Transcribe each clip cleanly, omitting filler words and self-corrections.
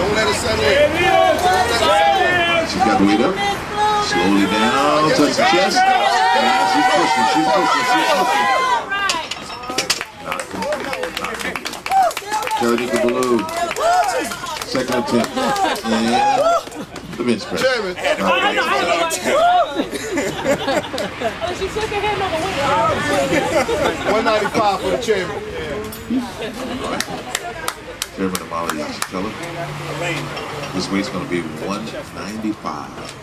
Don't let it settle in. She's got the weight up. Slowly down, touch the chest. And she's pushing, she's pushing, she's pushing. Terry Blue. Second attempt. And the bench press. She took her hand over 195 for the chairman. Chairman Amali Yashikella. This weight's going to be 195.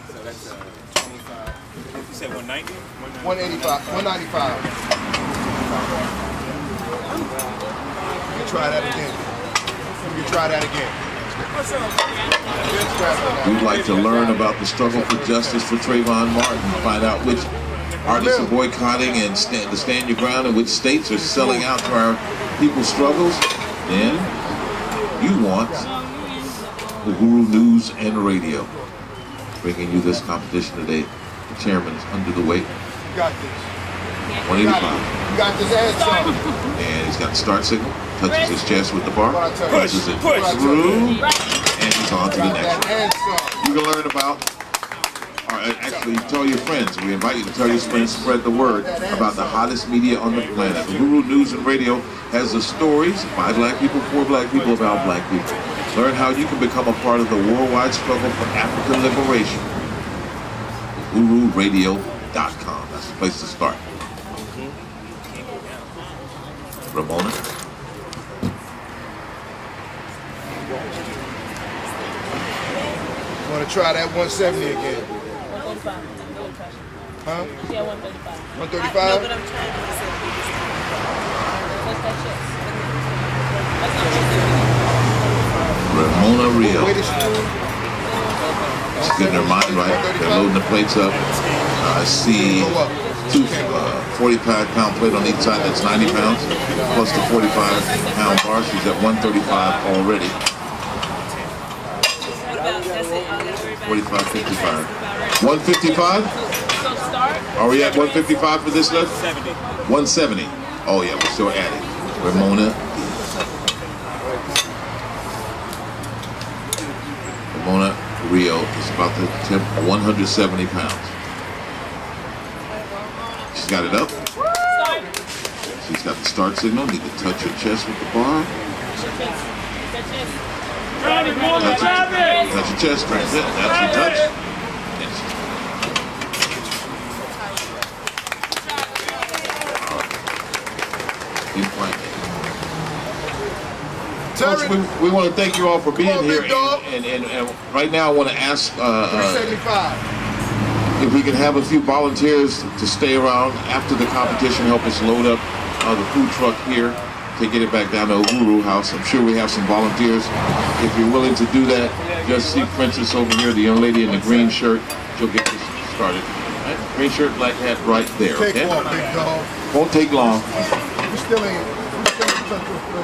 So that's 25. You said 190? 185. 195. You can try that again. You can try that again. We'd like to learn about the struggle for justice for Trayvon Martin, find out which artists are boycotting and to stand your ground and which states are selling out to our people's struggles. Then you want the Guru News and Radio bringing you this competition today. The chairman is under the weight. You got this. 185. You got this and some. And he's got the start signal. Touches his chest with the bar. Presses it through. And he's on to the next one. You can learn about, or actually tell your friends. We invite you to tell your friends, spread the word about the hottest media on the planet. The Guru News and Radio has the stories by black people, for black people, about black people. Learn how you can become a part of the worldwide struggle for African liberation. GuruRadio.com. That's the place to start. Ramona. Want to try that 170 again? 135. Huh? Yeah, 135. 135? No, but I'm trying to listen. What's that chest? Ramona Rio. She's getting her mind right. They're loading the plates up. I see two 45-pound plate on each side. That's 90 pounds. Plus the 45-pound bar. She's at 135 already. 45, 55. 155? Are we at 155 for this lift? 170. Oh yeah, we're still adding. Ramona Rio is about to attempt 170 pounds. She's got it up. She's got the start signal. Need to touch her chest with the bar. Touch your chest, that's it. That's your touch. Yes. Folks, we want to thank you all for being here, and right now I want to ask if we can have a few volunteers to stay around after the competition, help us load up the food truck here to get it back down to Guru House. I'm sure we have some volunteers. If you're willing to do that, just see Princess over here, the young lady in the green shirt. She'll get this started. Right? Green shirt, black hat, right there. Okay? Won't take long.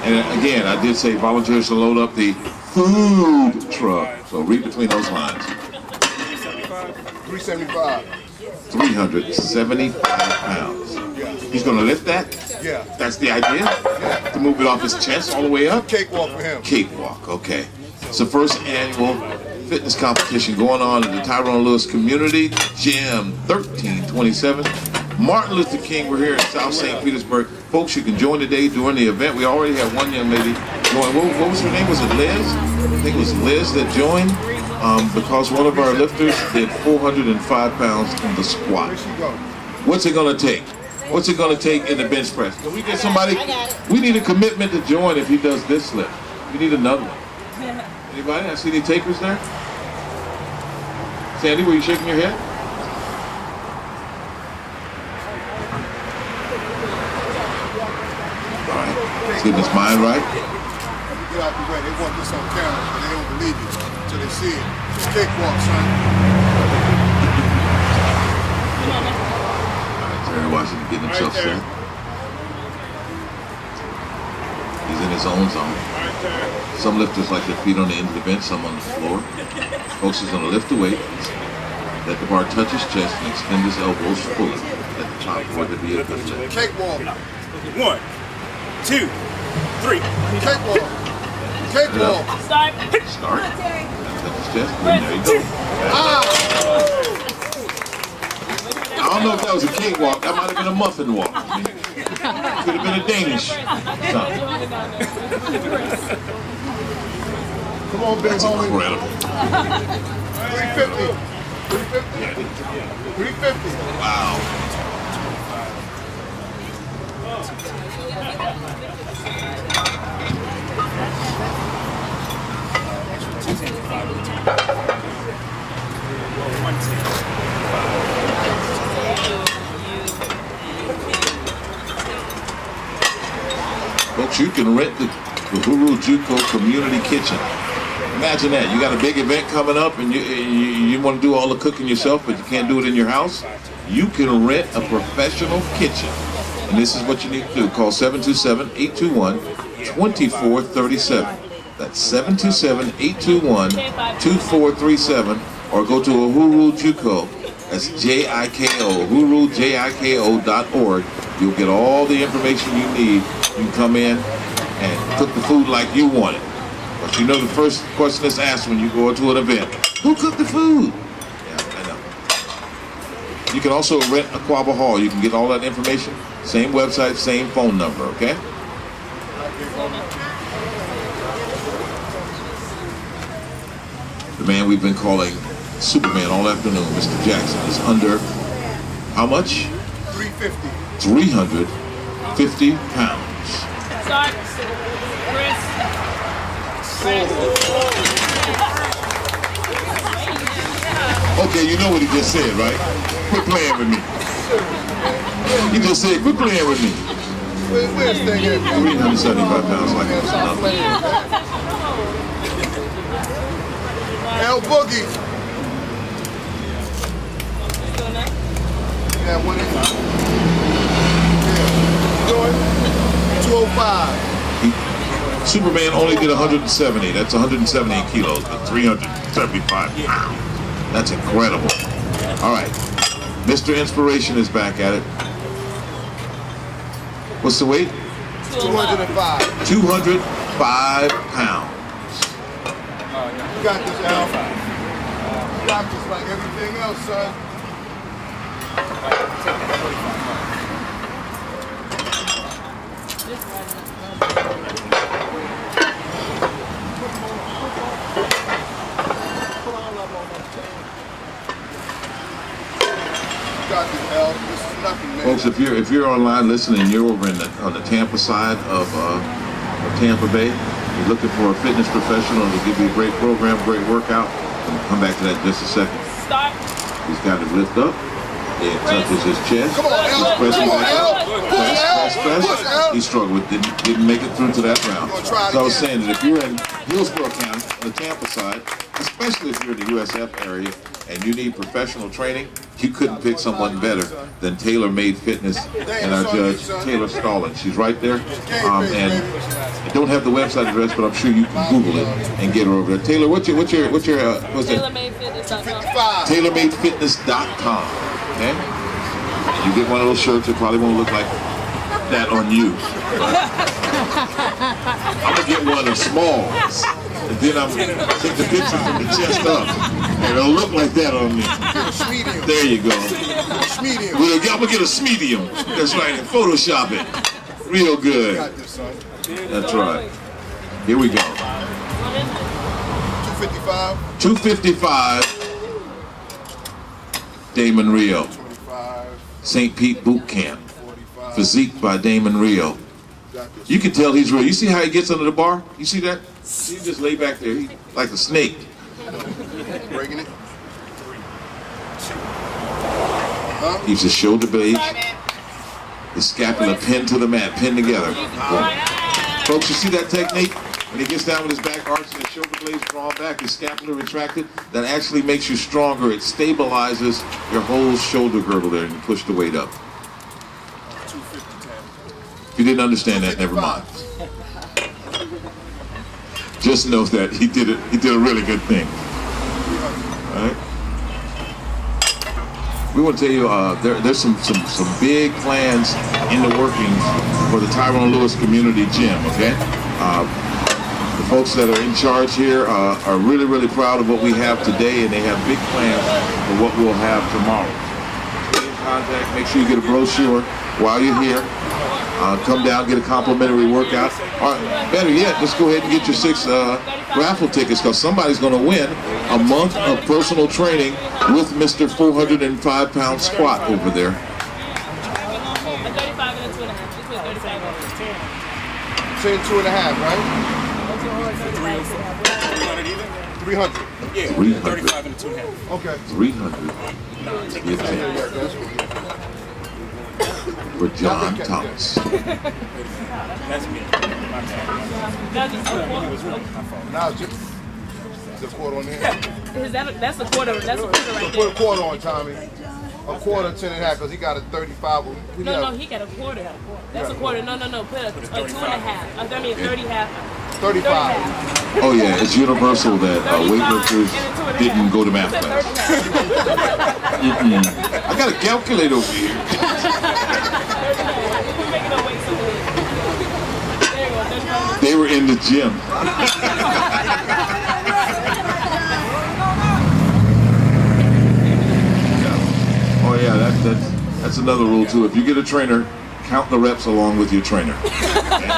And again, I did say volunteers to load up the food truck. So read between those lines. 375. 375 pounds. He's going to lift that? Yeah. That's the idea? Yeah. To move it off his chest all the way up? Cakewalk for him. Cakewalk, okay. It's the first annual fitness competition going on at the TRL Community Gym, 1327 Martin Luther King. We're here in South St. Petersburg. Folks, you can join today during the event. We already have one young lady join. What was her name? Was it Liz? I think it was Liz that joined because one of our lifters did 405 pounds in the squat. What's it going to take? What's it going to take in the bench press? Can we get somebody? We need a commitment to join if he does this lift. We need another one. Anybody? I see any takers there? Sandy, were you shaking your head? All right. Let's get this mind right. Get out the way. They want this on camera, but they don't believe it until they see it. Just cakewalk, son. Terry Washington getting himself set. He's in his own zone. Some lifters like their feet on the end of the bench, some on the floor. Folks is going to lift the weight, let the bar touch his chest, and extend his elbows fully at the top for it to be a good lift. Cakewalk. 1, 2. 3. Cakewalk. Cakewalk. Start. Start. Touch his chest. There you go. I don't know if that was a cakewalk. That might have been a muffin walk. Could have been a Danish. Something. Come on, big That's homie. incredible. 350. 350. 350. Wow. Folks, you can rent the Uhuru Juco Community Kitchen. Imagine that. You got a big event coming up and you want to do all the cooking yourself, but you can't do it in your house. You can rent a professional kitchen. And this is what you need to do. Call 727-821-2437. That's 727-821-2437. Or go to Uhuru Juco. That's J-I-K-O. UhuruJIKO.org. You'll get all the information you need. You can come in and cook the food like you want it. But you know the first question that's asked when you go to an event, who cooked the food? Yeah, I know. You can also rent a Quabba Hall. You can get all that information. Same website, same phone number, okay? The man we've been calling Superman all afternoon, Mr. Jackson, is under how much? 350. 350 pounds. Start. Chris. Okay, you know what he just said, right? Quit playing with me. He just said, quit playing with me. Where's that at? 375 pounds like it's nothing. L Boogie. Yeah, what is it? Yeah. You doing? 205. Superman only did 170. That's 178 kilos, but 375 pounds. That's incredible. All right. Mr. Inspiration is back at it. What's the weight? 205. 205 pounds. You got this, Al. You got this like everything else, son. Folks, if you're online listening, you're over on the Tampa side of Tampa Bay. You're looking for a fitness professional to give you a great program, great workout. We'll come back to that in just a second. Start. He's got it lift up. It touches his chest. Come on, Al. Press Come on, Al. press. He struggled. Didn't make it through to that round. So I was saying that if you're in Hillsborough County, on the Tampa side, especially if you're in the USF area and you need professional training, you couldn't pick someone better than Tailor Made Fitness and our judge, Taylor Stallings. She's right there. And I don't have the website address, but I'm sure you can Google it and get her over there. Taylor, what's that? TailorMadeFitness.com. TailorMadeFitness.com. Okay? You get one of those shirts, it probably won't look like that on you. I'm gonna get one of smalls, and then I'm gonna take the picture from the chest up, and it'll look like that on me. There you go. I'm gonna get a medium. That's right, and Photoshop it. Real good. That's right. Here we go. 255. 255. Damon Rio. St. Pete Boot Camp. Physique by Damon Rio. You can tell he's real. You see how he gets under the bar? You see that? He just lay back there. He's like a snake. Breaking it. Keeps his shoulder blades, his scapula pinned to the mat, pinned together. Folks, you see that technique? When he gets down with his back arched and his shoulder blades drawn back, his scapula retracted, that actually makes you stronger. It stabilizes your whole shoulder girdle there and you push the weight up. If you didn't understand that, never mind. Just know that he did a really good thing. All right? we want to tell you there's some big plans in the workings for the TyRon Lewis Community Gym. Okay, the folks that are in charge here are really proud of what we have today, and they have big plans for what we'll have tomorrow. Stay in contact. Make sure you get a brochure while you're here. Come down, get a complimentary workout. Or better yet, just go ahead and get your 6 raffle tickets, because somebody's going to win a month of personal training with Mr. 405-pound squat over there. A 35 and a 2.5. Between 35 and 10, 2.5, right? 300. Yeah, 300. 35 and a 2.5. Okay. 300. Get 10. For John Thomas. That's me. My bad. Now it's just the quarter on there. That's a quarter. That's a quarter right Put there. a quarter on, Tommy. A quarter, 10.5, because he got a 35. No, he got a quarter. That's a quarter. No. Put a 2.5. I mean, 30.5. 35. Oh yeah, it's universal that weightlifters didn't go to math class. I got a calculator over here. They were in the gym. Oh yeah, that's another rule too. If you get a trainer, count the reps along with your trainer. Okay?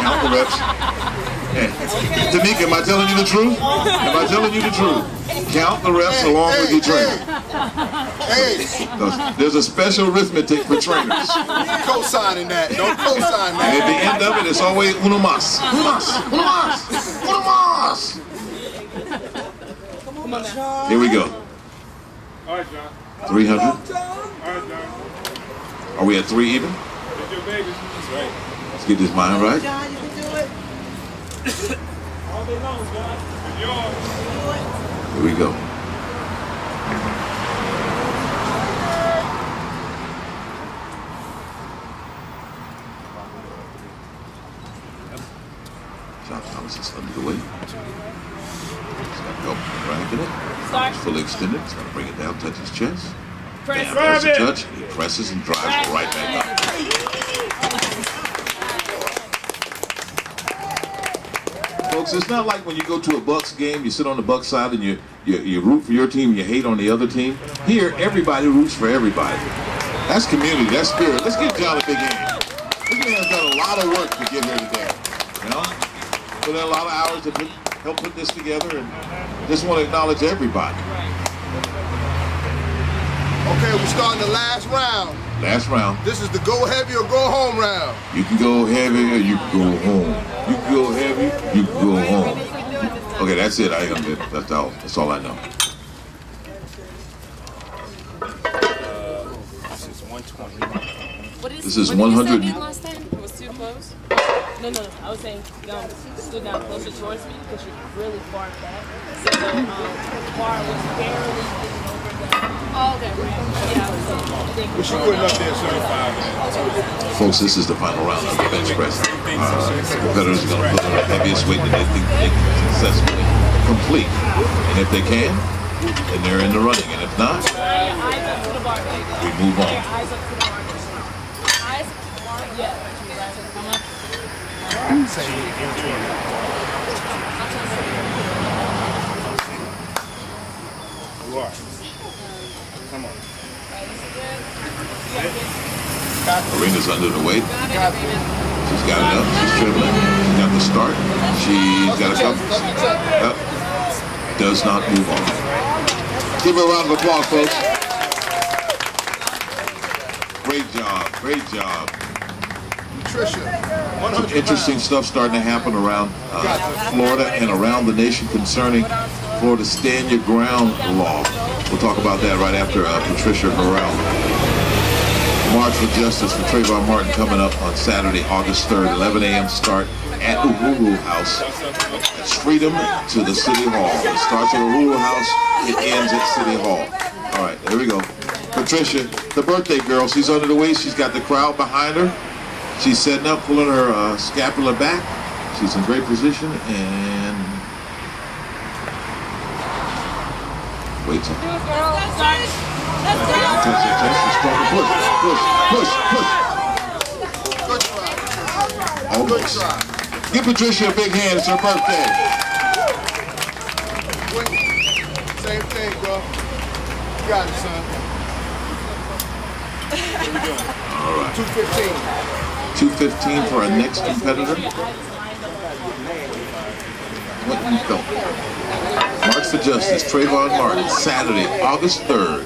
Count the reps. Hey, Tanika, am I telling you the truth? Am I telling you the truth? Count the reps along with your trainer. Hey, There's a special arithmetic for trainers. co-signing that. Don't co-sign And at that. the end of it, it's always uno más. Uno más. Uno más. Uno más. Here we go. All right, John. 300. All right, John. Are we at 3 even? It's your baby. That's right. Let's get this mind right. John, you can do it. All day long, John. It's yours. Here we go. John Thomas is under the weight. He's got help dragging it. Arms fully extended. He's going to bring it down, touch his chest. Press. Bam, there's the touch. He presses and drives right back up. Folks, it's not like when you go to a Bucks game, you sit on the Bucks side and you root for your team and you hate on the other team. Here, everybody roots for everybody. That's community, that's spirit. Let's give John a big hand. This man's done a lot of work to get here today. You know? Put in a lot of hours to help put this together, and just want to acknowledge everybody. Okay, we're starting the last round. Last round. This is the go heavy or go home round. You can go heavy or you can go home. You can go heavy, you can go home. Okay, that's it. I ain't gonna do it. That's all I know. This is 120. This is 100. It was too close. No. I was saying, stood down closer towards me because you're really far back. So the bar was barely getting over the. Oh, okay. What you putting up there, sir? Folks, this is the final round of the bench press. Competitors are going to put on the heaviest weight that they think they can successfully complete. And if they can, then they're in the running. And if not, we move on. Eyes up to the bar. Eyes up to the bar. Yeah. Come up. You are. Come on. Arena's under the weight. She's got it up. She's dribbling. She's got the start. She's got a couple. Does not move on. Give her a round of applause, folks. Great job. Great job. Patricia, Some interesting stuff starting to happen around Florida and around the nation concerning Florida's Stand Your Ground law. We'll talk about that right after Patricia Harrell. March for Justice for Trayvon Martin coming up on Saturday, August 3rd, 11 a.m. start at the Uhuru House. It's freedom to the City Hall. It starts at the Uhuru House, it ends at City Hall. All right, there we go. Patricia, the birthday girl, she's under the weight. She's got the crowd behind her. She's setting up, pulling her scapula back. She's in great position, and Weights on. Push. Almost. Give Patricia a big hand. It's her birthday. Same thing, bro. You got it, son. What we doing? All right. 215. 215 for our next competitor. What you thought? March for Justice, Trayvon Martin, Saturday, August 3rd,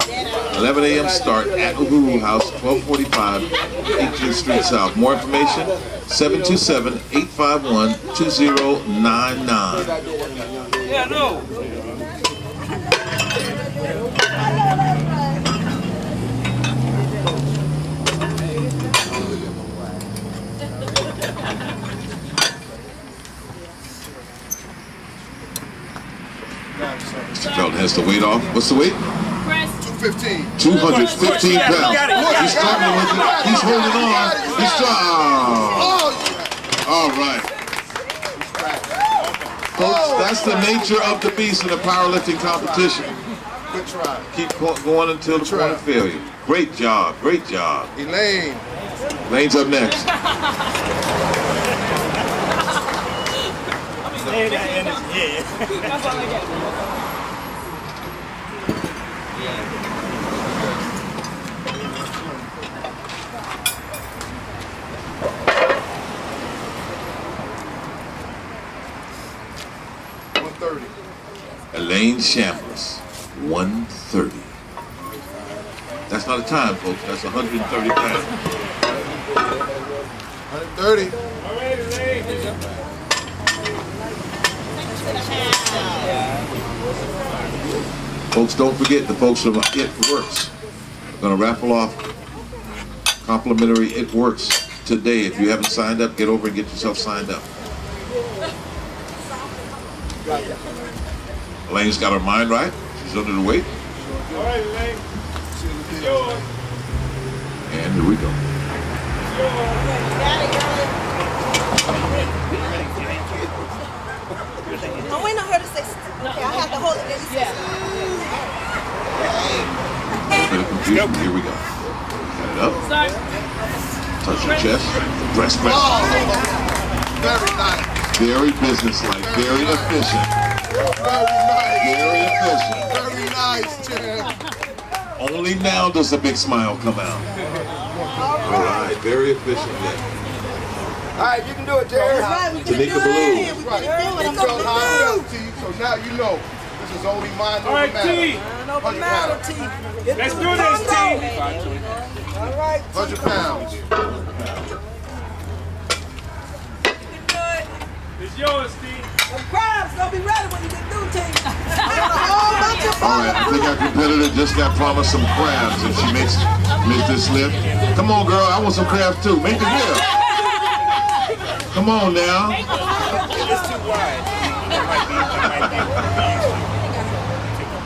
11 a.m. start at Uhuru House, 1245 18th Street South. More information, 727-851-2099. Yeah, no. Mr. Felton has the weight off. What's the weight? 215. 215 pounds. He's struggling with it. He's holding on. He's strong. All right. Folks, that's the nature of the beast in a powerlifting competition. Good try. Keep going until the point of failure. Great job. Great job. Elaine. Elaine's up next. That's all I get. 130. Elaine Chambliss, 130. That's not a time, folks. That's 130 pounds. 130. All right, Elaine. Folks, don't forget the folks from It Works. We're going to raffle off complimentary It Works today. If you haven't signed up, get over and get yourself signed up. Elaine's got her mind right. She's under the weight. All right, Elaine. It's yours. And here we go. I'm waiting on her to say, okay, I have to hold it. Yeah. A bit of confusion. Here we go. Got it up. Start. Touch your chest. Breast press. Very nice. Very businesslike. Very efficient. Very efficient. Very nice, champ. Only now does the big smile come out. All right. Very efficient. All right, you can do it, Jerry. Tanika Ballou. Right. You felt how I felt, T, so now you know this is only mind All over right, matter. T. 100 pounds. Let's do this, T. All right. 100 pounds. It's yours, T. The crabs gonna be ready when you get through, T. All right, I think our competitor just got promised some crabs if she makes this lift. Come on, girl, I want some crabs too. Make the lift. Come on now. It's too wide.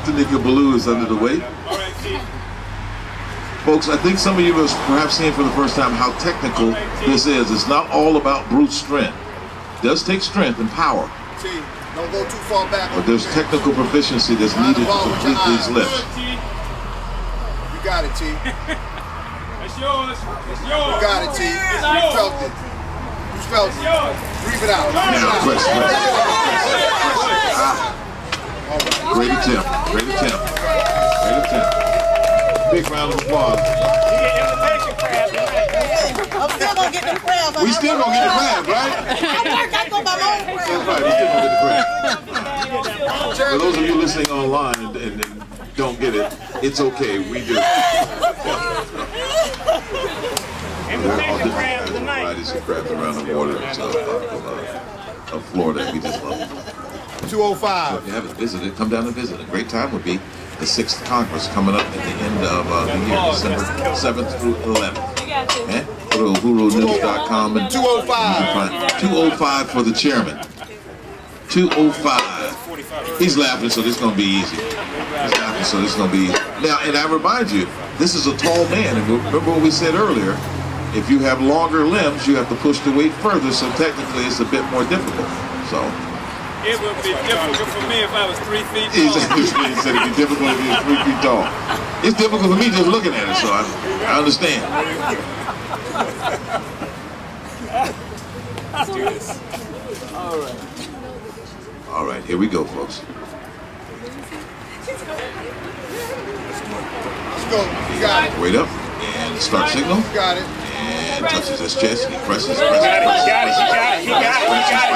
Tanika Ballou is under the weight. All right, T. Folks, I think some of you are perhaps seeing for the first time how technical this is. It's not all about brute strength. It does take strength and power, T, don't go too far back. but there's technical proficiency that's needed to complete these lifts. Good, T. You got it, T. You It's yours. It's yours. got it, T. You felt it. You felt It's it. yours. Breathe it out. Now, press. Great attempt. Great attempt. Great attempt. Big round of applause. I'm still gonna get the crabs. We still gonna get the crab, right? I go by my own crabs. That's right. We still gonna get the crab. For those of you listening online and don't get it, it's okay. We do. Varieties of crabs around the water of Florida. We just love them. 205. If you haven't visited, come down and visit. A great time would be the 6th Congress coming up at the end of the year, December 7th through 11th. Eh? Go to uhurunews.com and 205. 205 for the chairman. 205. He's laughing, so this is going to be easy. He's laughing, so this is going to be easy. Now, and I remind you, this is a tall man. And remember what we said earlier, if you have longer limbs, you have to push the weight further, so technically it's a bit more difficult. So, It would be difficult for me if I was 3 feet He tall. said it'd be difficult if you're 3 feet tall. It's difficult for me just looking at it, so I understand. Let's do this. All right, here we go, folks. Let's go. You got it. Wait up and start signal. You got it. And touches his chest. He presses. He got it, he got it, he got it, he got it.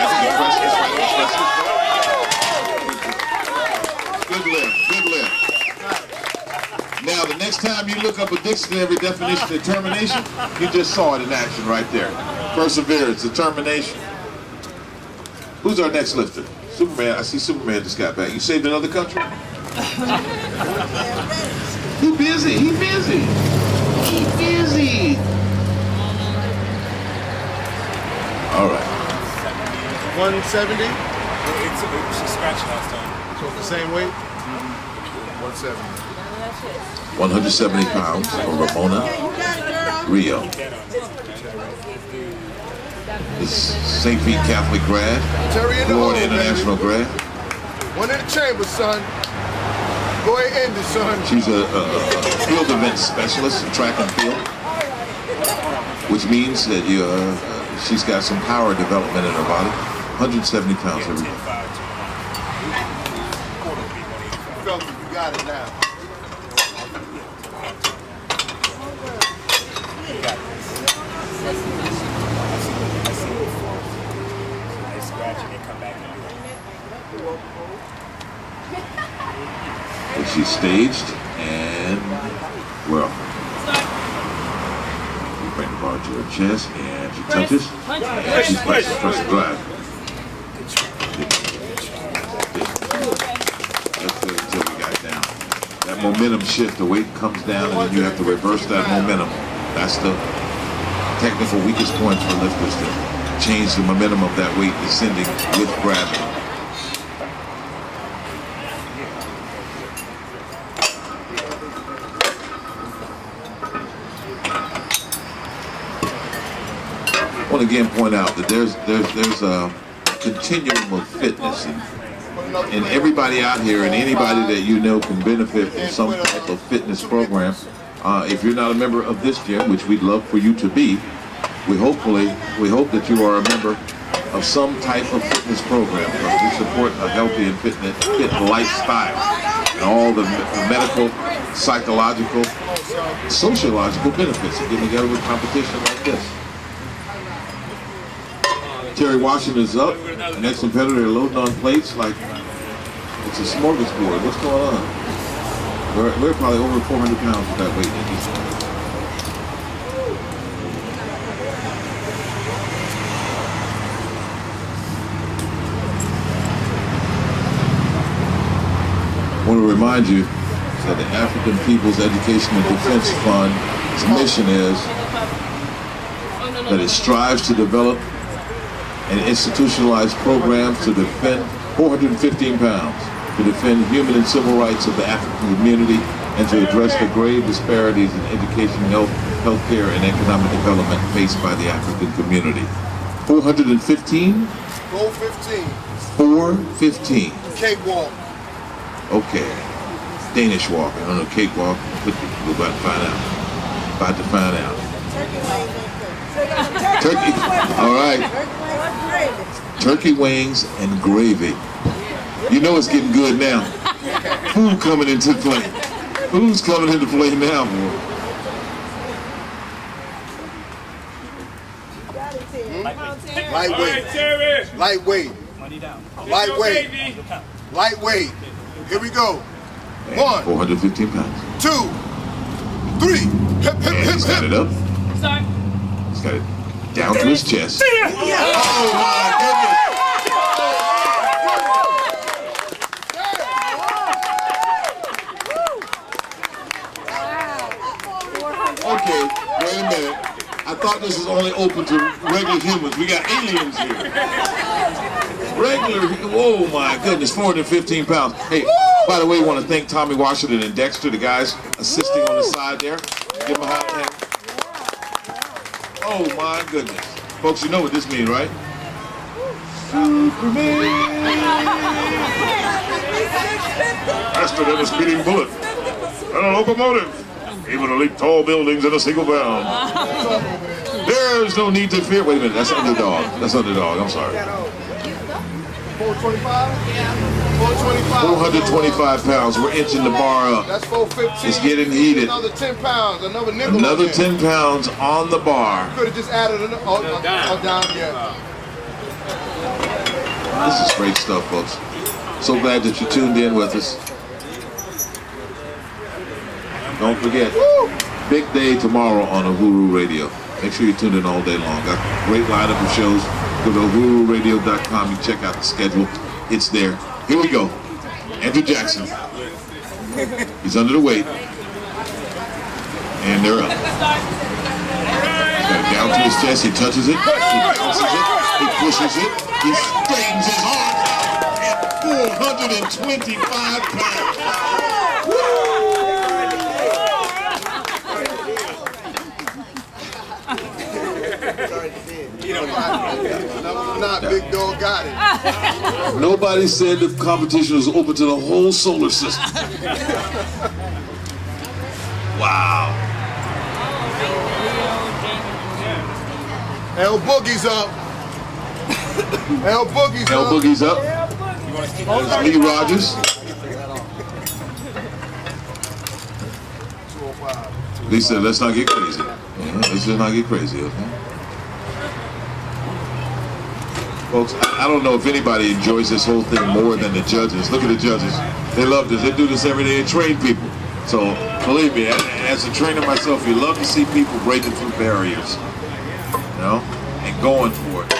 Good lift, good lift. Now, the next time you look up a dictionary definition of determination, you just saw it in action right there. Perseverance, determination. Who's our next lifter? Superman. I see Superman just got back. You saved another country? He busy, he busy. He busy. All right. 170. She scratched last time. So it's the same weight? 170. 170 pounds for Ramona Rio. This St. Pete Catholic grad, Terry in the Florida hole, International baby. grad. One in the chamber, son. Go ahead and end it, son. She's a field event specialist in track and field, which means that she's got some power development in her body. 170 pounds every day. You got it now. She's staged and well. You bring the bar to her chest and she touches and she's press drive. That's good until we got it down. That momentum shift, the weight comes down and then you have to reverse that momentum. That's the technical weakest points for lifters to change the momentum of that weight descending with gravity. I want to again point out that there's a continuum of fitness, and everybody out here and anybody that you know can benefit from some type of fitness program. If you're not a member of this gym, which we'd love for you to be, we hope that you are a member of some type of fitness program, because we support a healthy and fit lifestyle and all the medical, psychological, sociological benefits of getting together with competition like this. Terry Washington is up. The next competitor loading on plates like it's a smorgasbord. What's going on? We're probably over 400 pounds with that weight, Nikki. I want to remind you that the African People's Education and Defense Fund's mission is that it strives to develop and institutionalize programs to defend 415 pounds, to defend human and civil rights of the African community, and to address the grave disparities in education, healthcare, and economic development faced by the African community. 415? 415. 415. Cakewalk. Okay. Danish walk. I don't know, cakewalk. We're about to find out. About to find out. Turkey. All right. Turkey wings and gravy. You know it's getting good now. Food coming into play. Food's coming into play now, boy. Lightweight. Lightweight. Lightweight. Lightweight. Here we go. 415 pounds. 2, 3. Hip, hip, And he's got it up. Sorry. He's got it down to his chest. Oh my goodness. Okay, wait a minute. I thought this was only open to regular humans. We got aliens here. Regular, oh my goodness, 415 pounds. Hey, by the way, I want to thank Tommy Washington and Dexter, the guys assisting on the side there. Give them a hot hand. Oh my goodness. Folks, you know what this means, right? Faster than a speeding bullet. And a locomotive. Able to leap tall buildings in a single bound. There's no need to fear. Wait a minute, that's underdog. That's underdog, I'm sorry. 425? 425. 425 pounds. We're inching the bar up. That's 415. It's getting heated. Another 10 pounds. Another nickel. Another 10 pounds on the bar. Could have just added another. Oh, down, yeah. This is great stuff, folks. So glad that you tuned in with us. Don't forget, big day tomorrow on Uhuru Radio. Make sure you tune in all day long. Got a great lineup of shows. Go to uhururadio.com. You check out the schedule. It's there. Here we go. Andrew Jackson. He's under the weight. And they're up. Got it down to his chest. He touches it. He bounces it. He pushes it. He straightens his arms at 425 pounds. Not big dog got it. Nobody said the competition was open to the whole solar system. Wow. L Boogie's up. L Boogie's L up. Boogie's up. There's Lee Rogers. Lee said, let's not get crazy. Let's just not get crazy, okay? Folks, I don't know if anybody enjoys this whole thing more than the judges. Look at the judges. They love this. They do this every day and train people. So, believe me, as a trainer myself, you love to see people breaking through barriers, you know, and going for it.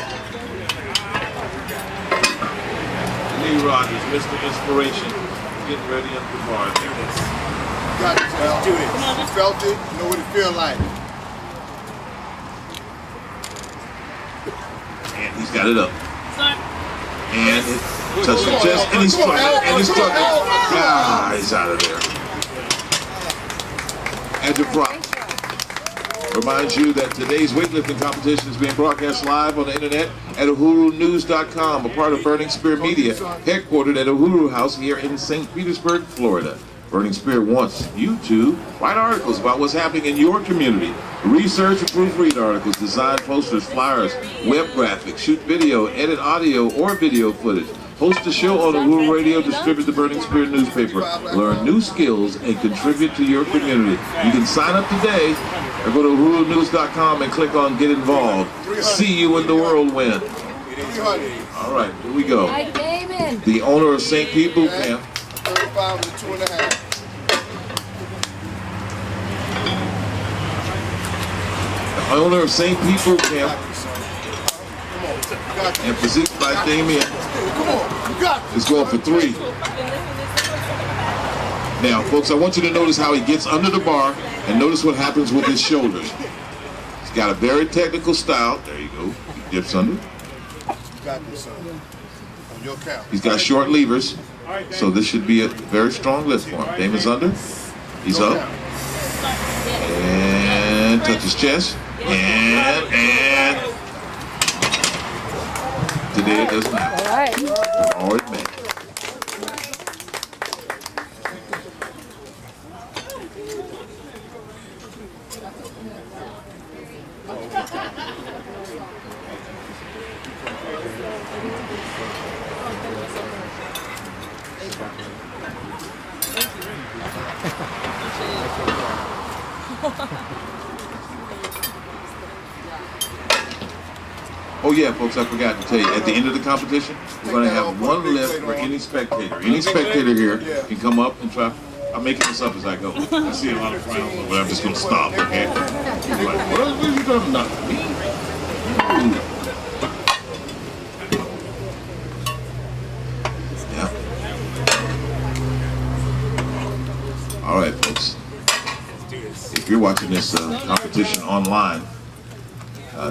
Lee Rogers, Mr. Inspiration, getting ready up the bar. You got it, Let's do this. You felt it. You know what it feel like. And he's got it up. And it touched the chest, and he's struggling, and he's struggling. Ah, he's out of there. And your props. Reminds you that today's weightlifting competition is being broadcast live on the internet at uhurunews.com, a part of Burning Spear Media, headquartered at Uhuru House here in St. Petersburg, Florida. Burning Spear wants you to write articles about what's happening in your community. Research and proofread articles, design posters, flyers, web graphics, shoot video, edit audio or video footage. Host a show on Uhuru Radio, distribute the Burning Spear newspaper. Learn new skills and contribute to your community. You can sign up today or go to uhurunews.com and click on Get Involved. See you in the whirlwind. All right, here we go. The owner of St. Pete Boot Camp. 35 to 2.5. The owner of St. Pete Boot Camp. And physique by Damien. Is going for 3. Now, folks, I want you to notice how he gets under the bar and notice what happens with his shoulders. He's got a very technical style. There you go. He dips under. You got this, son. On your count. He's got short levers, so this should be a very strong lift for him. Damon's under. He's up. And touches chest. And today it doesn't matter. All right. Or it may. Oh yeah, folks, I forgot to tell you, at the end of the competition, we're going to have one lift for any spectator. Any spectator here can come up and try. I'm making this up as I go. I see a lot of frowns, but I'm just going to stop, okay? You're like, what are you talking about? Me? Yeah. All right, folks. If you're watching this competition online,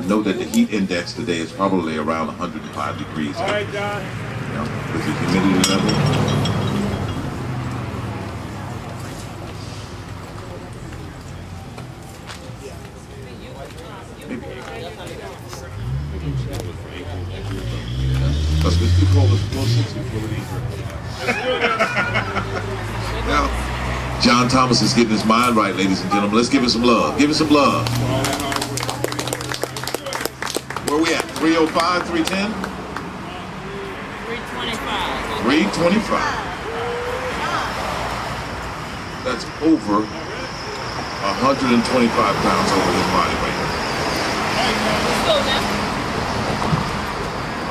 know that the heat index today is probably around 105 degrees. All right, John. You know, with the humidity level. Because it's too cold, it's below 60 before we eat. Now, John Thomas is getting his mind right, ladies and gentlemen. Let's give him some love. Give him some love. Where we at? 305, 310? 325. 325. That's over 125 pounds over his body weight. Let's go now.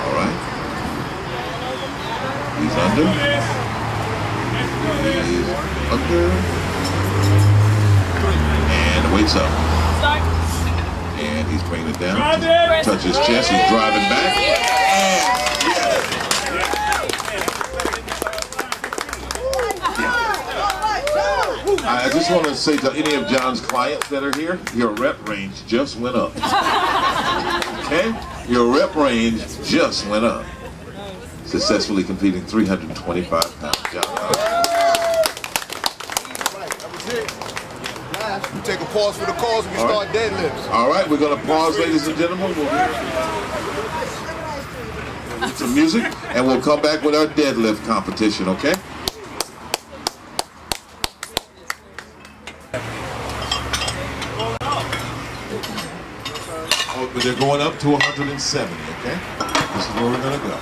All right. He's under. He's under. And the weight's up. Start. And he's bringing it down. Touch his chest. He's driving back. And I just want to say to any of John's clients that are here, your rep range just went up. Okay? Your rep range just went up. Successfully completing 325 pounds. John. We take a pause for the cause and we start deadlifts. All right, we're going to pause, ladies and gentlemen. We'll hear some music, and we'll come back with our deadlift competition, okay? Oh, but they're going up to 170, okay? This is where we're going to go.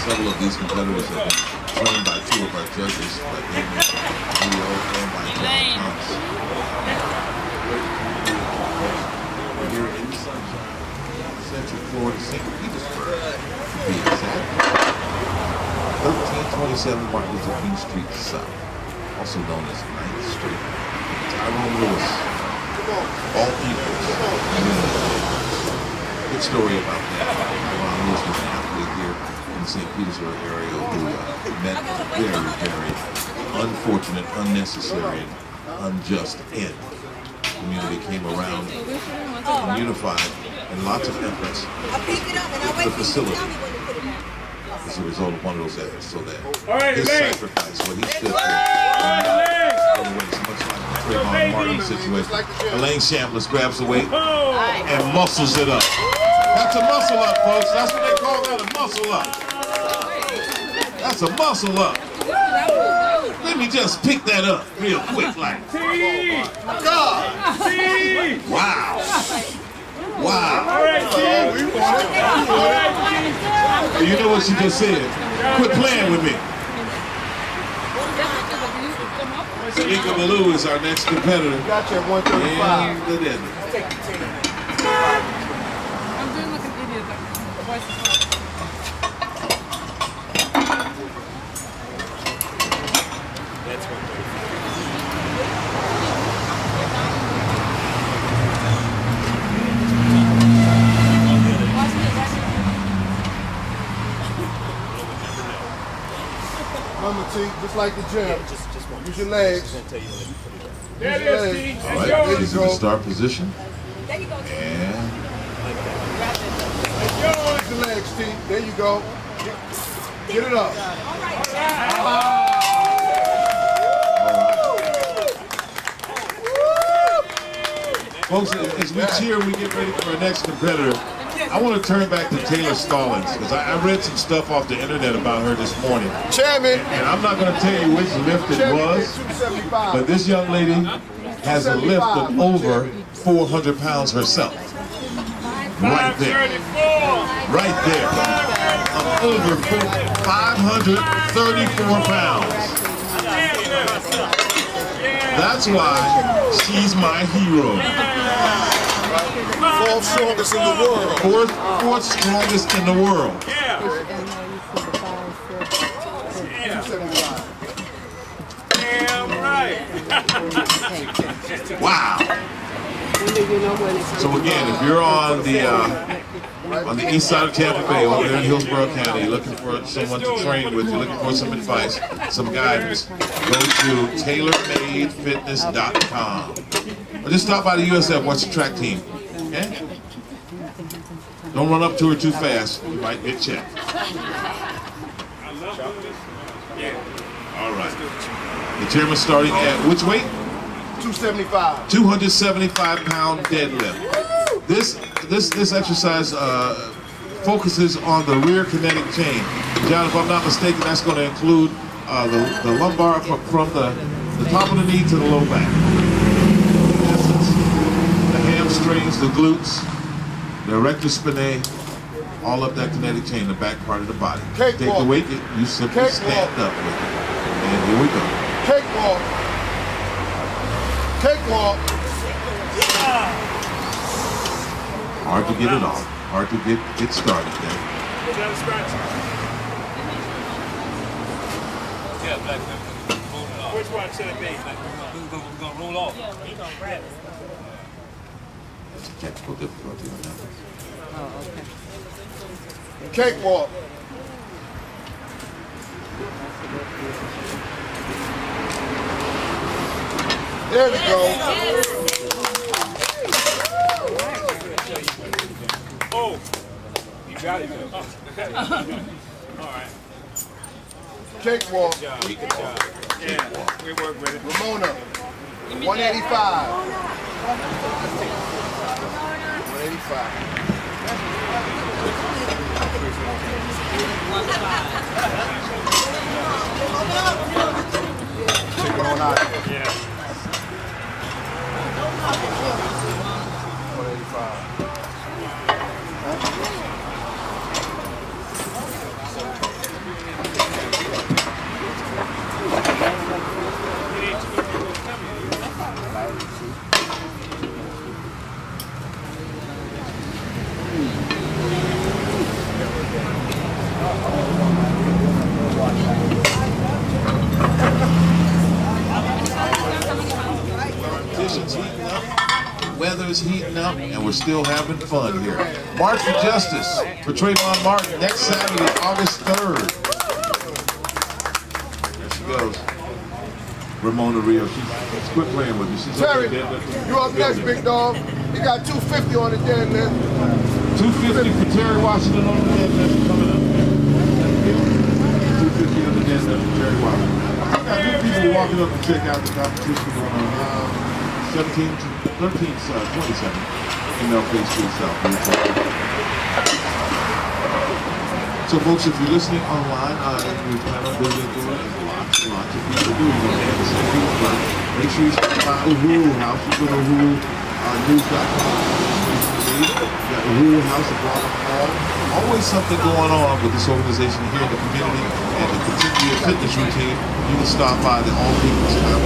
Several of these competitors have been trained by two of our judges, like Amy Leo and by John Thomas. We're here in the sunshine, Central Florida, St. Petersburg, to be exact. 1327 Martin Luther King Street South, also known as 9th Street. TyRon Lewis, all equals. Good story about that. TyRon Lewis was an athlete here in the St. Petersburg area who met very, very unfortunate, unnecessary, and unjust end. The community came around and unified in lots of efforts to facilitate as a result of one of those efforts, so that his sacrifice, what he stood for, much like the Trayvon Martin situation. Elaine Chambliss grabs the weight and muscles it up. That's a muscle up, folks. That's what they call that, a muscle up. That's a muscle up. Let me just pick that up real quick, like. God. Wow. Wow. You know what she just said? Quit playing with me. Ika Baloo is our next competitor. Got you at 135. And the deadlift. I'm doing like an idiot. The voice is hard. That's what Remember, T, just like the gym, use your legs. there it is, T. All That's right, yours. this is the start position. And Use your legs, T. There you go. Get it up. folks, as we cheer, we get ready for our next competitor. I want to turn back to Taylor Stallings, because I read some stuff off the internet about her this morning. Chairman. And I'm not going to tell you which lift it was, but this young lady has a lift of over 400 pounds herself. Right there. Right there. Of over 534 pounds. That's why she's my hero. Fourth strongest in the world. Fourth strongest in the world. Damn right. Wow. So again, if you're on the east side of Tampa Bay, over there in Hillsborough County, looking for someone to train with, you're looking for some advice, some guidance, go to TaylorMadeFitness.com. Or just stop by the USF, watch the track team. Okay? Don't run up to her too fast. You might get checked. All right. The chairman starting at which weight? 275. 275-pound deadlift. This exercise focuses on the rear kinetic chain. John, if I'm not mistaken, that's going to include the lumbar from the top of the knee to the low back. In essence, the hamstrings, the glutes, the erector spinae, all up that kinetic chain, the back part of the body. Take the weight, you simply stand up with it. And here we go. Cakewalk. Cakewalk. Hard to get it off. Hard to get started there. Which one should it be? We're going to roll off. Yeah, we're gonna grab it. There's a technical difficulty on that. Oh, okay. Cakewalk. There we go. Oh, you got it. All right. Cakewalk. Good job. Good job. Yeah, we work with it. Ramona. 185. 185. Take it on out. Yeah. 185. Competition's heating up, weather's heating up, and we're still having fun here. March for Justice for Trayvon Martin next Saturday, August 3rd. There she goes. Ramona Rio. She's quit playing with me. She's Terry, up there deadlifting. you up next, big dog. You got 250 on the deadlift. 250 for Terry Washington on the deadlift coming up. 250 on the deadlift for Terry Washington. I got new people walking up to check out the competition going on. 17 to 13, 27. Female face to itself. So folks, if you're listening online, we plan on doing it, lots of people do. Make sure you stop by Uhuru House. You go to Uhuru.news.com. You got Uhuru House at Walnut Hall. Always something going on with this organization here in the community, and to continue your fitness routine, you can stop by the All People's Time.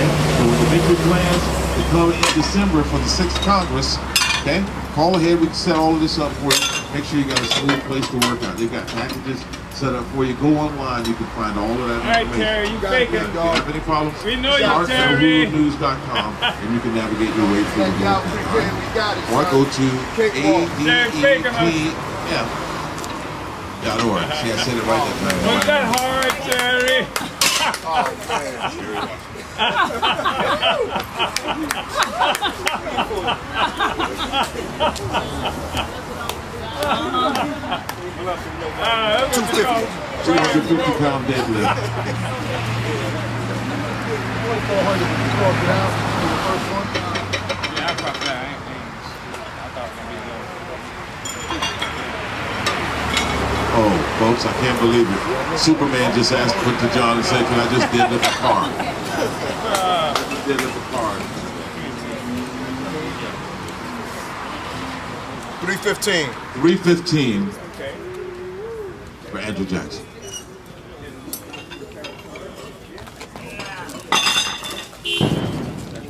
So when you make your plans to come in December for the 6th Congress, okay, call ahead. We can set all of this up for you. Make sure you got a smooth place to work out. They've got packages set up for you. Go online. You can find all of that information. All right, Terry, you faking. If you have any problems, We know you, start at Terry. UhuruNews.com, and you can navigate your way through the Thank y'all. whole thing. Appreciate it. We got it. Or son. go to Cakewalk. ADET. Yeah, don't worry. See, I said it right that time. Was that hard, Terry? Oh, man. That was 250-pound deadlift. 400 when you broke it out for the first one. Yeah, I thought that. I thought it was going to be Oh, folks, I can't believe it. Superman just asked to John and said, can I just deadlift a car? Deadlift a car. 315. 315 okay. for Andrew Jackson.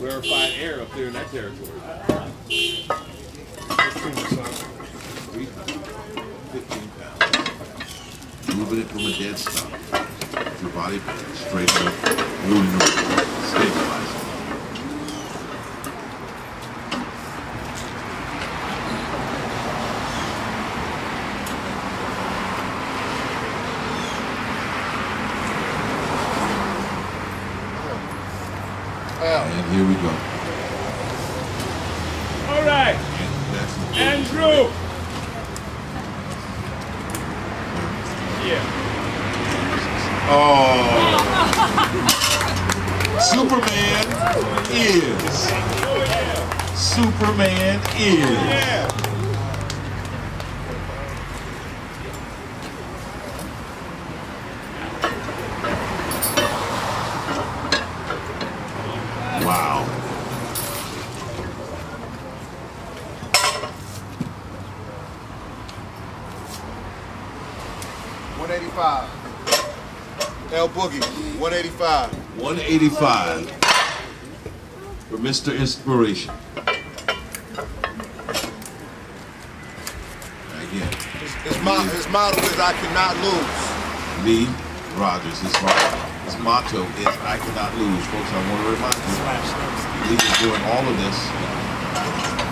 Rarefied air up there in that territory. 15 pounds. Moving it from a dead stop. Your body straight up, moving around, stabilizing. And here we go. All right, Andrew. Yeah. Oh. Superman is. Superman is. Wow. L Boogie, 185. 185 for Mr. Inspiration. Again, His motto is I cannot lose. Lee Rogers, his motto is I cannot lose. Folks, I want to remind you, Lee is doing all of this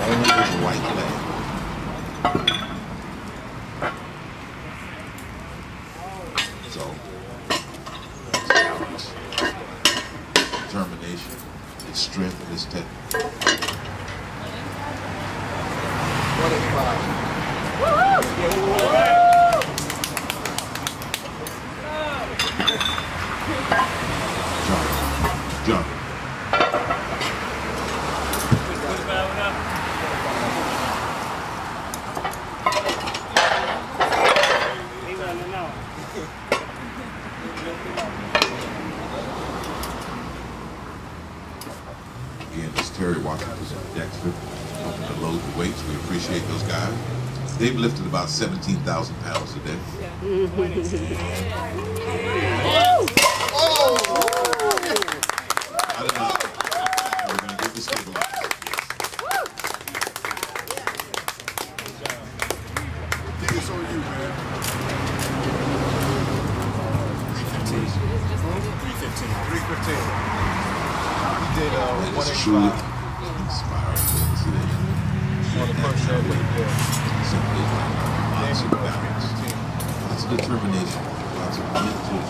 only with the right leg. So, determination, its strength, and its technique. 185. Jump. Again, this is Terry Washington and Dexter helping to load the weights. We appreciate those guys. They've lifted about 17,000 pounds today. I don't know. We're going to give this table up. It's on you, man. 315. We did It's truly 185. inspiring today. On the first show, Simply lots of balance, lots of determination, lots of mental.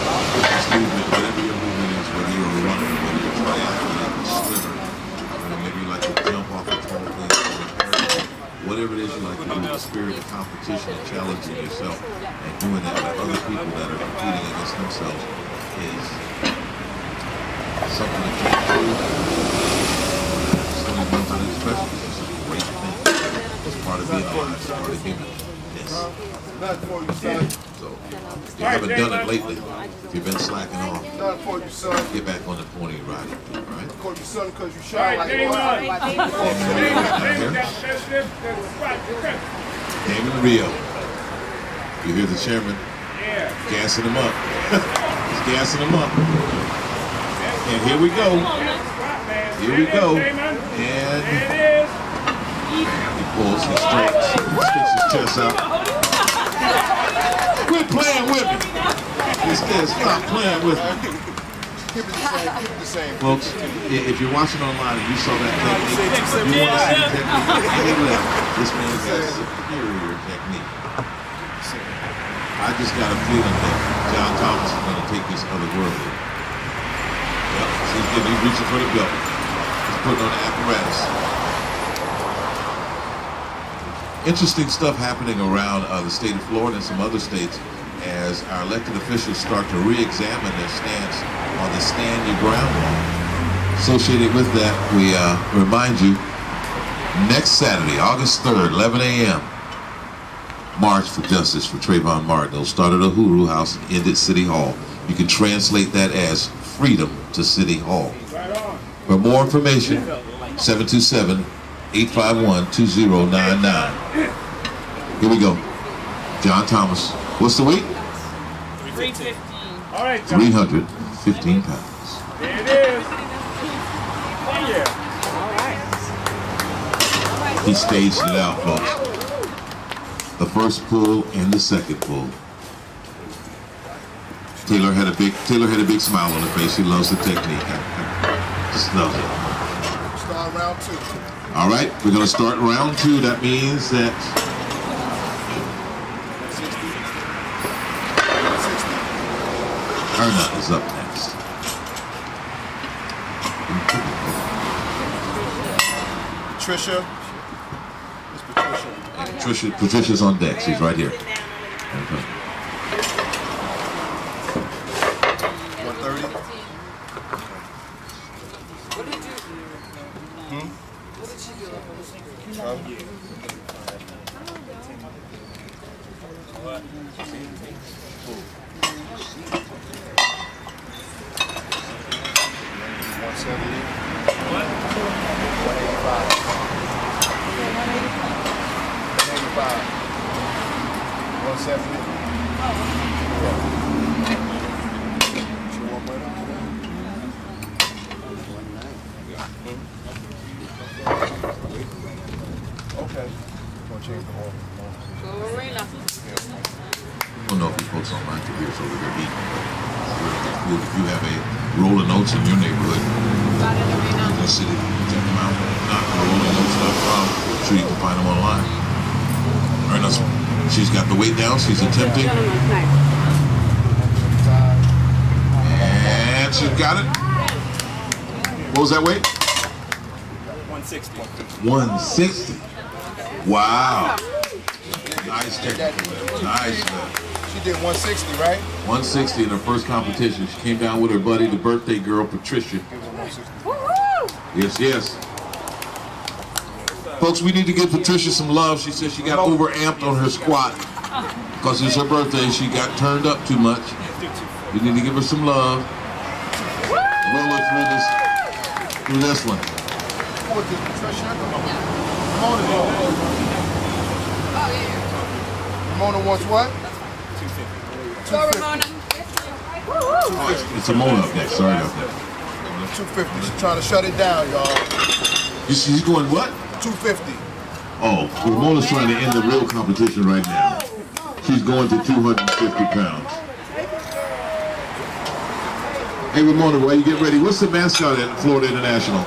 Whatever your movement is, whether you're a runner, whether you're a triathlete, a swimmer, maybe you like to jump off a tall thing, whatever it is you like to do, the spirit of competition and challenging yourself and doing that with other people that are competing against themselves is something that you can do. Something mental expression is just a great thing. It's part of being alive, it's part of humanness. Nothing for you, son. So, if you haven't done it lately, if you've been slacking off, Nothing for you, son. get back on the pony ride, all right? Call you son because you shine like Damon Rio. You hear the chairman gassing him up. He's gassing him up. And here we go. Here we go. And he pulls, he stretches, he sticks his chest out. Quit playing with me. Instead, stop playing with me. Keep it the same. Keep it the same. Folks, if you're watching online and you saw that technique, if you want to see the technique on any level, this man has superior technique. I just got a feeling that John Thomas is going to take this otherworldly. Yep, so he's reaching for the belt. He's putting on the apparatus. Interesting stuff happening around the state of Florida and some other states as our elected officials start to re-examine their stance on the stand your ground law. Associated with that, we remind you, next Saturday, August 3rd, 11 a.m., March for Justice for Trayvon Martin. It'll start at a Hooroo House and end at City Hall. You can translate that as freedom to City Hall. For more information, 727-851-2099. Here we go. John Thomas. What's the weight? 315. All right, 315 pounds. there it is. Oh, yeah. He staged it out, folks. The first pull and the second pull. Taylor had a big smile on her face. She loves the technique. Just loves it. Start round 2. All right, we're going to start round 2. That means that 60. Erna is up next. Patricia. It's Patricia. Patricia's on deck. She's right here. Okay. Okay. Gonna change the order. Go arena. I don't know if you folks don't like to hear us over there eating, but if you have a roll of notes in your neighborhood, just sit and check them out. Not rollingnotes.com. Sure you can find them online. Ernest, she's got the weight down. She's attempting. And she's got it. What was that weight? 160. 160. Wow. Nice technical lift. Nice lift. She did 160, right? 160 in her first competition. She came down with her buddy, the birthday girl, Patricia. Yes, yes. Folks, we need to give Patricia some love. She said she got overamped on her squat because it's her birthday. She got turned up too much. We need to give her some love. Roll her through this one. What did Patricia? Ramona wants what? 250. It's a Mona up next. Sorry about that. 250. She's trying to shut it down, y'all. She's going what? 250. Oh, Ramona's trying to end the real competition right now. She's going to 250 pounds. Hey, Ramona, while you get ready, what's the mascot at Florida International?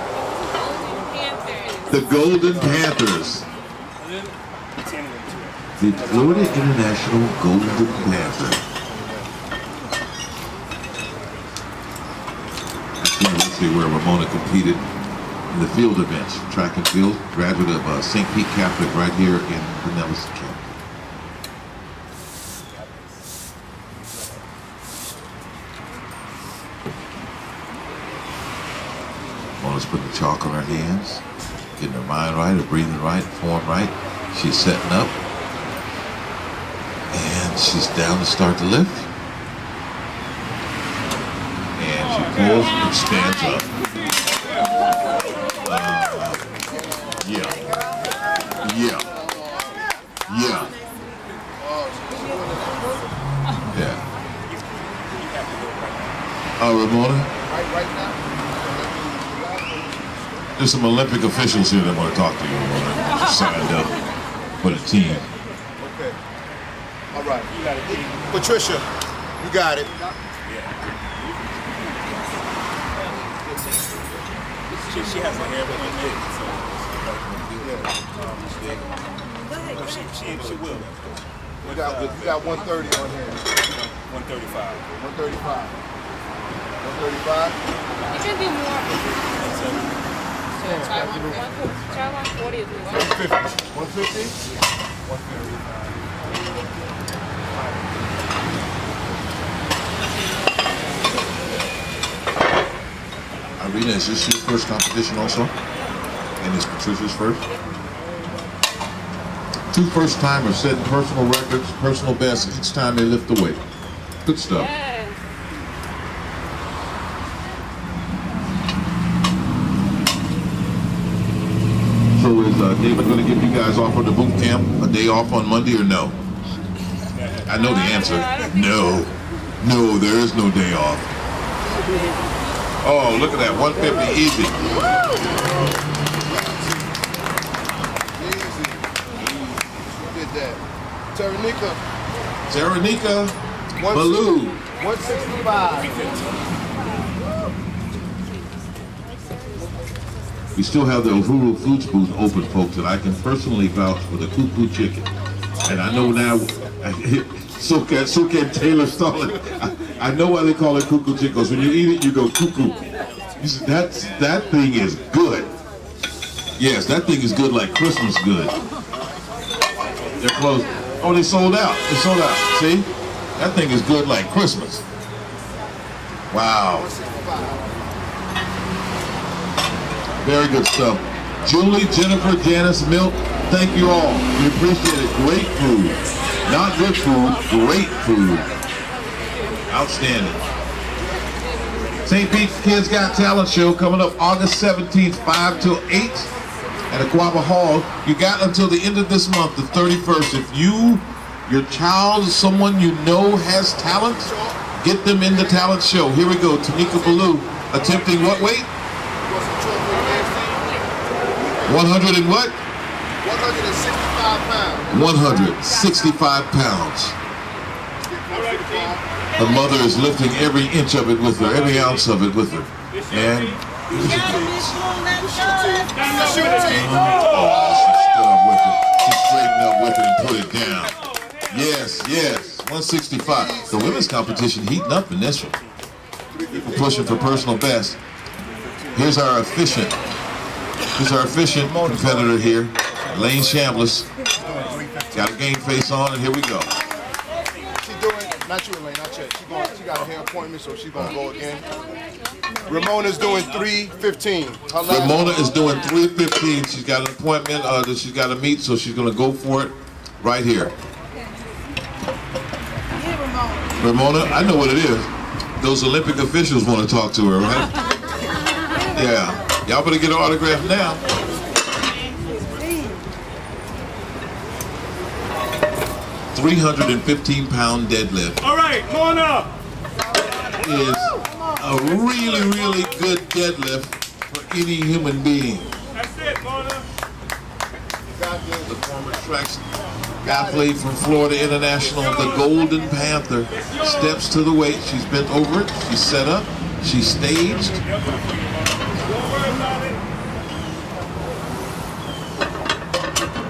The Golden Panthers. The Florida International Golden Panthers. That's the university where Ramona competed in the field events, track and field, graduate of St. Pete Catholic right here in Pinellas County. Ramona's putting the chalk on her hands, getting her mind right, her breathing right, form right. She's setting up, and she's down to start the lift. And she pulls and stands up. Yeah. Ramona? Right now? There's some Olympic officials here that want to talk to you, Ramona. Signed up for the team. Okay. All right. Patricia, you got it. She has a hair appointment, so she will. You got 130 on here. 135. 135. 135. You can do more. Try 140 is more. 150. 150. Irina, is this your first competition also? And is Patricia's first? Two first-timers setting personal records, personal bests each time they lift the weight. Good stuff. Yeah. So is David going to give you guys off on the boot camp a day off on Monday or no? I know the answer. No. No, there is no day off. Oh, look at that, 150 easy. Did that. Taranika Baloo. 165. We still have the Uhuru Foods booth open, folks, and I can personally vouch for the cuckoo chicken. And I know now, so can Taylor Stalin. I know why they call it cuckoo chicken, because when you eat it, you go cuckoo. That thing is good. Yes, that thing is good like Christmas good. They're closed. Oh, they sold out. They sold out. See? That thing is good like Christmas. Wow. Very good stuff. Julie, Jennifer, Janice, Milt, thank you all. We appreciate it. Great food. Not good food, great food. Outstanding. St. Pete's Kids Got Talent show coming up August 17th, 5 till 8 at Aquaba Hall. You got until the end of this month, the 31st. If your child, someone you know has talent, get them in the talent show. Here we go. Tanika Ballou attempting what weight? 100 and what? 165 pounds. 165 pounds. The mother is lifting every inch of it with her, every ounce of it with her. And You gotta be strong, let me she stood up with it. She straightened up with it and put it down. Yes, yes. 165. The women's competition heating up in this one. People pushing for personal best. Here's our efficient competitor here, Lane Chambliss. Got a game face on, and here we go. She's doing, not you, Elaine, not yet. She got a hair appointment, so she's gonna go again. Ramona's doing 3:15. Ramona is doing 3:15. She's got an appointment that she's got to meet, so she's gonna go for it right here. Ramona, I know what it is. Those Olympic officials want to talk to her, right? Yeah. Y'all better get an autograph now. £315 deadlift. All right, come on up. Is a really, really good deadlift for any human being. That's it, Mona. The former track athlete from Florida International, the Golden Panther, steps to the weight. She's bent over it. She's set up. She's staged.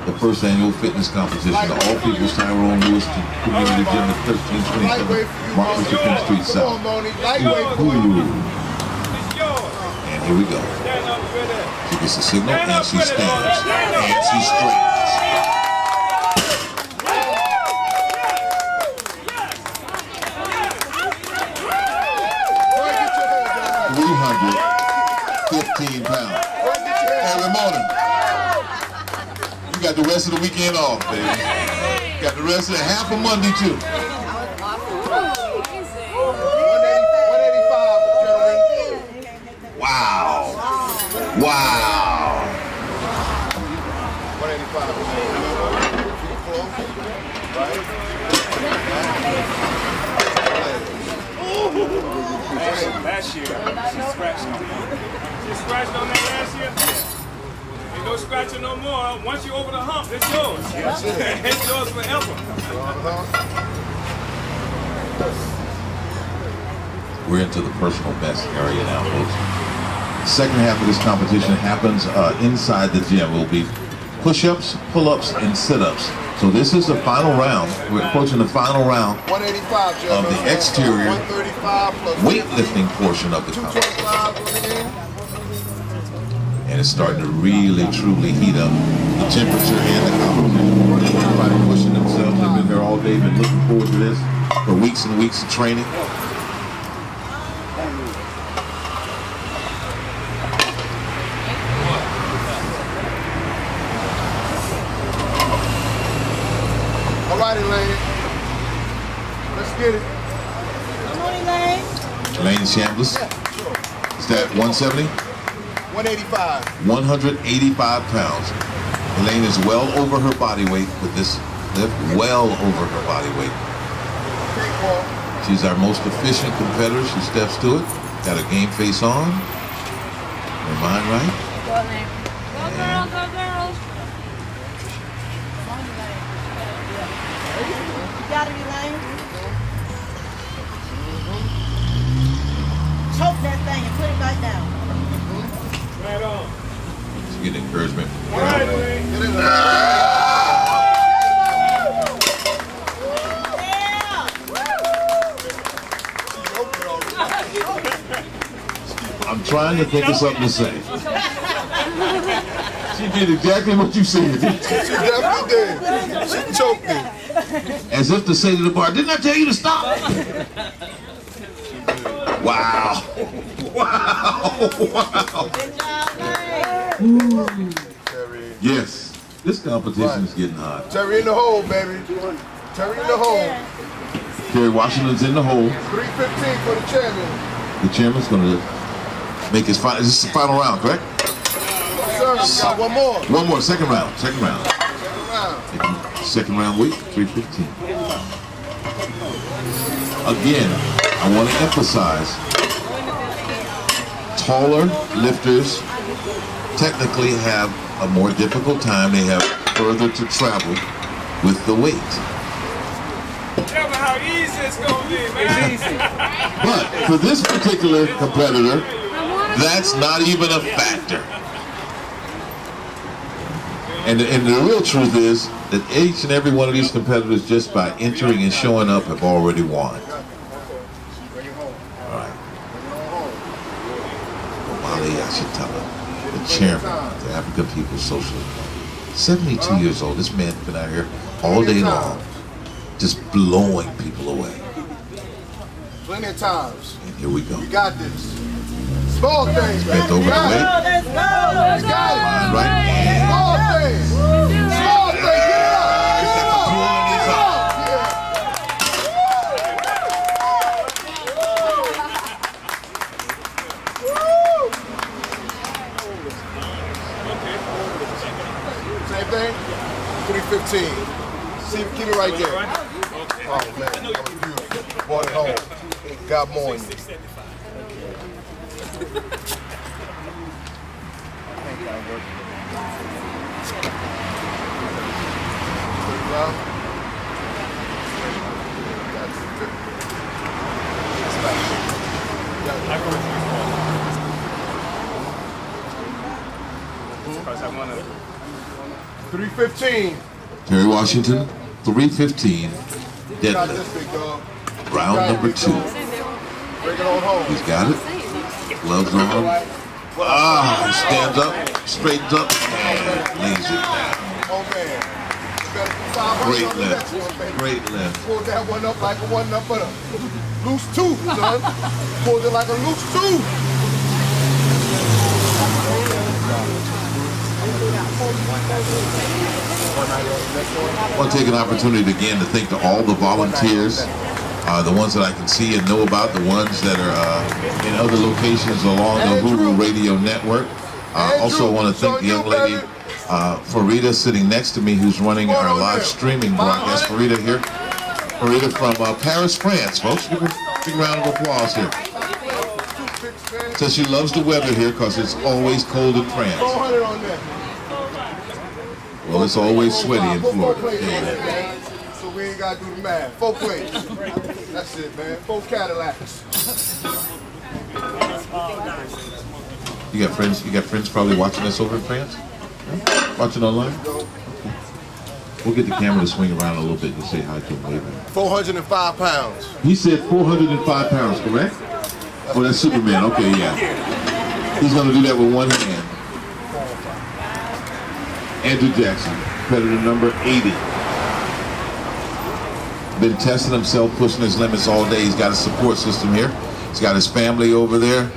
The first annual fitness competition, the All People's TyRon Community Gym at 1327 Martin Luther King Street South. Ooh. And here we go. She gets the signal and she stands. And she straightens. 315 pounds. Hey, Ramona. You got the rest of the weekend off, baby. Got the rest of the half of Monday, too. 185, gentlemen. Wow. Wow. 185. Last year, she scratched on that. She scratched on that last year? Yeah. Ain't no scratching no more. Once you're over the hump, it's yours. Yes. It's yours forever. We're into the personal best area now, folks. Second half of this competition happens inside the gym. We'll be push-ups, pull-ups, and sit-ups. So this is the final round. We're approaching the final round 185, of the exterior 135 plus weightlifting portion of the competition. 225. And it's starting to really, truly heat up. The temperature and the competition. Everybody pushing themselves. They've been here all day, been looking forward to this for weeks and weeks of training. All right, Elaine. Let's get it. Come on, Elaine. Lane Chambliss. Is that 170? 185. 185 pounds. Elaine is well over her body weight with this lift. Well over her body weight. Cakewalk. She's our most efficient competitor. She steps to it. Got her game face on. Her mind right. Go, Elaine. Go, girl. Go, girls. You got it, Elaine. Choke that thing and put it back down. Right on. She's getting encouragement. All right, Elaine. Get it, I'm trying to think of something to say. She did exactly what you said. She definitely did. She choked it. As if to say to the bar, didn't I tell you to stop? Wow. Wow. Wow. Yes. This competition is getting hot. Terry in the hole, baby. Terry in the hole. Terry Washington's in the hole. 315 for the champion. The chairman's going to make his final. Is this the final round, correct? Sir, we got one more. One more, second round. Second round. Second round weight, 315. Again, I want to emphasize, taller lifters technically have a more difficult time. They have further to travel with the weight. Tell me how easy it's going to be, man. But for this particular competitor, that's not even a factor. And the real truth is that each and every one of these competitors, just by entering and showing up, have already won. All right. Omali Yashitala, the chairman of the African People's Social Party. 72 years old. This man's been out here all day long, just blowing people away. Plenty of times. And here we go. You got this. Small things, man. Bent over the weight. Let's go. You got it. Line right. Small things. Small things. Get it up. Get it up. Get it up. Same thing. 315. See, keep it right there. Oh man, that was beautiful. Brought it home. Got more in you. Because I want to. 315. Terry Washington, 315, Got deadlift, this big dog. round number 2. Bring it on home. He's got it. Gloves on. Ah, he stands up, straightens up, and lays it down. Oh man. You better put 500 Great on the lift. next one, baby. Great lift. Pulled that one up like a one-up butter. Loose tooth, son. Pulled it like a loose tooth. I want to take an opportunity again to thank all the volunteers, the ones that I can see and know about, the ones that are in other locations along the Hulu Radio Network. Also want to thank the young lady, Farida, sitting next to me, who's running our live streaming broadcast. Farida here. Farida from Paris, France, folks. Give her a big round of applause here. Says she loves the weather here because it's always cold in France. 400 on that. Well, it's always sweaty in Four Florida. plates on that, man. So we ain't got to do the math. 4 plates. That's it, man. 4 Cadillacs. You got friends? You got friends probably watching us over in France? Yeah? Watching online? Okay. We'll get the camera to swing around a little bit and say hi to him later. 405 pounds. He said 405 pounds, correct? Oh, that's Superman. Okay, yeah. He's going to do that with one hand. Andrew Jackson, competitor number 80. Been testing himself, pushing his limits all day. He's got a support system here. He's got his family over there,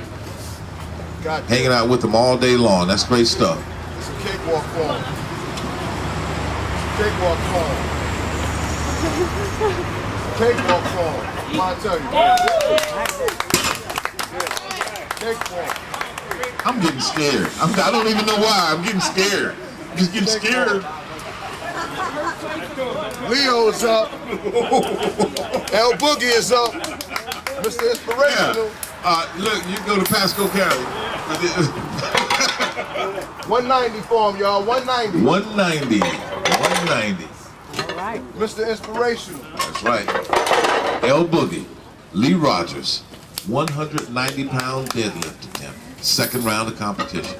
hanging out with him all day long. That's great stuff. It's a cakewalk form. Cakewalk form. Cakewalk form. I tell you. Cakewalk. I'm getting scared. I don't even know why. I'm getting scared. I'm just getting scared. Leo's up. El Boogie is up. Mr. Inspirational. Yeah. Look, you can go to Pasco County. 190 for him, y'all. 190. 190. 190. All right. Mr. Inspirational. That's right. El Boogie, Lee Rogers, 190-pound deadlift attempt. Second round of competition.